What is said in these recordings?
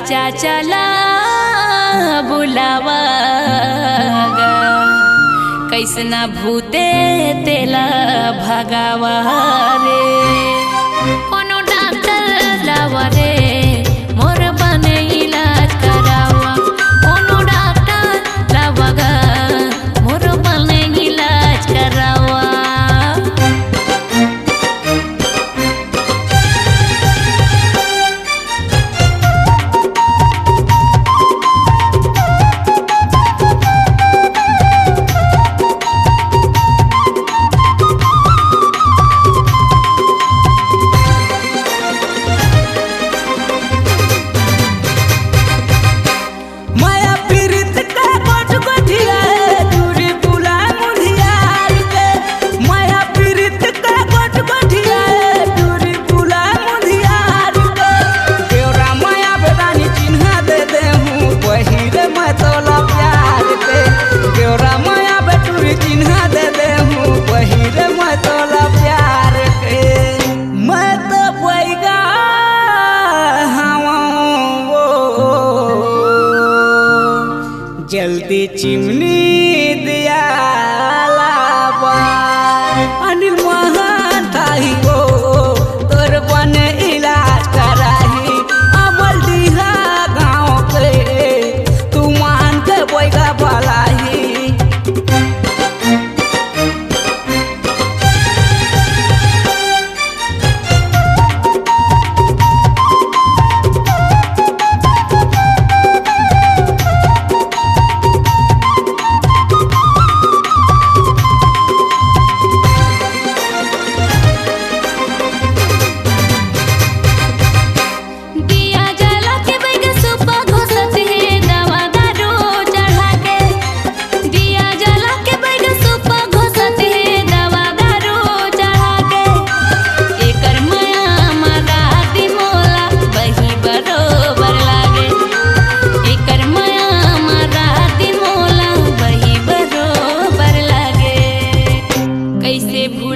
जा चला बुलावा कैसना भूते तेला भगावा रे कोनो डॉक्टर लावा रे मोर बने इलाज करावा कोनो डॉक्टर लावा मोर बने इलाज करावा। जल्दी चिमनी दिया लावा अनिल महाताही हो तोर बने इलाज कराही अमल दिहा गाँव के तू मान के बोएगा भलाई।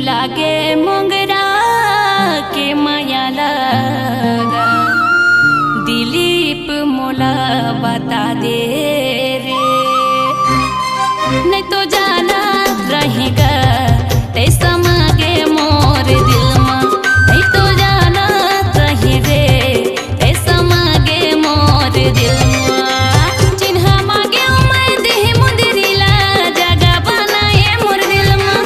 लागे मोंगरा के माया लगा दिलीप मोला बता दे रे नहीं तो जाना रहेगा तैसा मांगे मोर दिल में नहीं तो जाना रहे रे तैसा मांगे मोर दिल में चिन्हा मांगे मैं देह मुंदरीला जगह बनाए मोर दिल में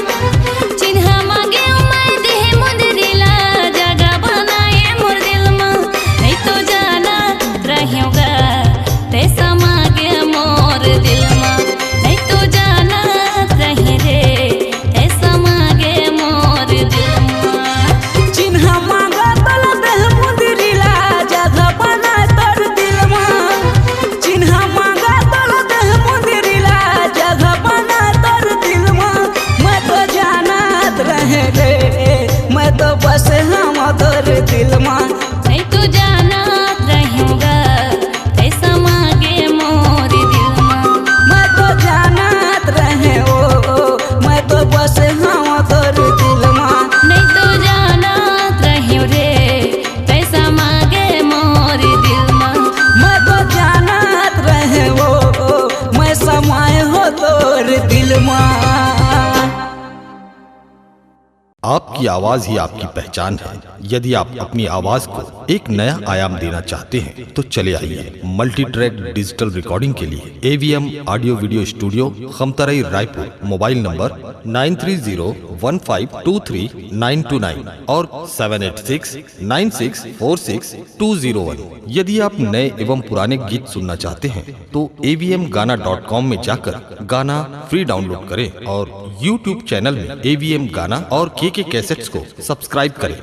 चिन्हा मांगे मैं देह मुंदरीला जगह बनाए मोर दिल में नहीं तो जाना रहेगा तैसा मांगे मोर दिल में नहीं तो जाना रहे रे तैसा मांगे मोर दिल में चिन्हा मांगा तोला देह मुंदरीला जगह बनाए तोर दिल में चिन्हा मांगा तोला देह मुंदरीला जगह बनाए तोर दिल में मैं तो जानत रहे रे मैं तो बस हम तोर दिल में नहीं तो जाना रहेगा तैसा मांगे मोर दिल में मैं तो जानत रहे ओ मैं तो बस हम तोर दिल में नहीं तो जाना रहे रे तैसा मांगे मोर दिल में मैं तो जानत रहे ओ मैं समय हो तोर दिल में। आपकी आवाज ही आपकी पहचान है। यदि आप अपनी आवाज को एक नया आयाम देना चाहते हैं तो चले आइए मल्टी ट्रैक डिजिटल रिकॉर्डिंग के लिए AVM audio video studio Khamtarai Raipur. Mobile number 9301523929 और 7869646201। यदि आप नए एवं पुराने गीत सुनना चाहते हैं तो avmgana.com में जाकर गाना फ्री डाउनलोड करें और YouTube चैनल में AVM गाना और KK कैसेट्स को सब्सक्राइब करें।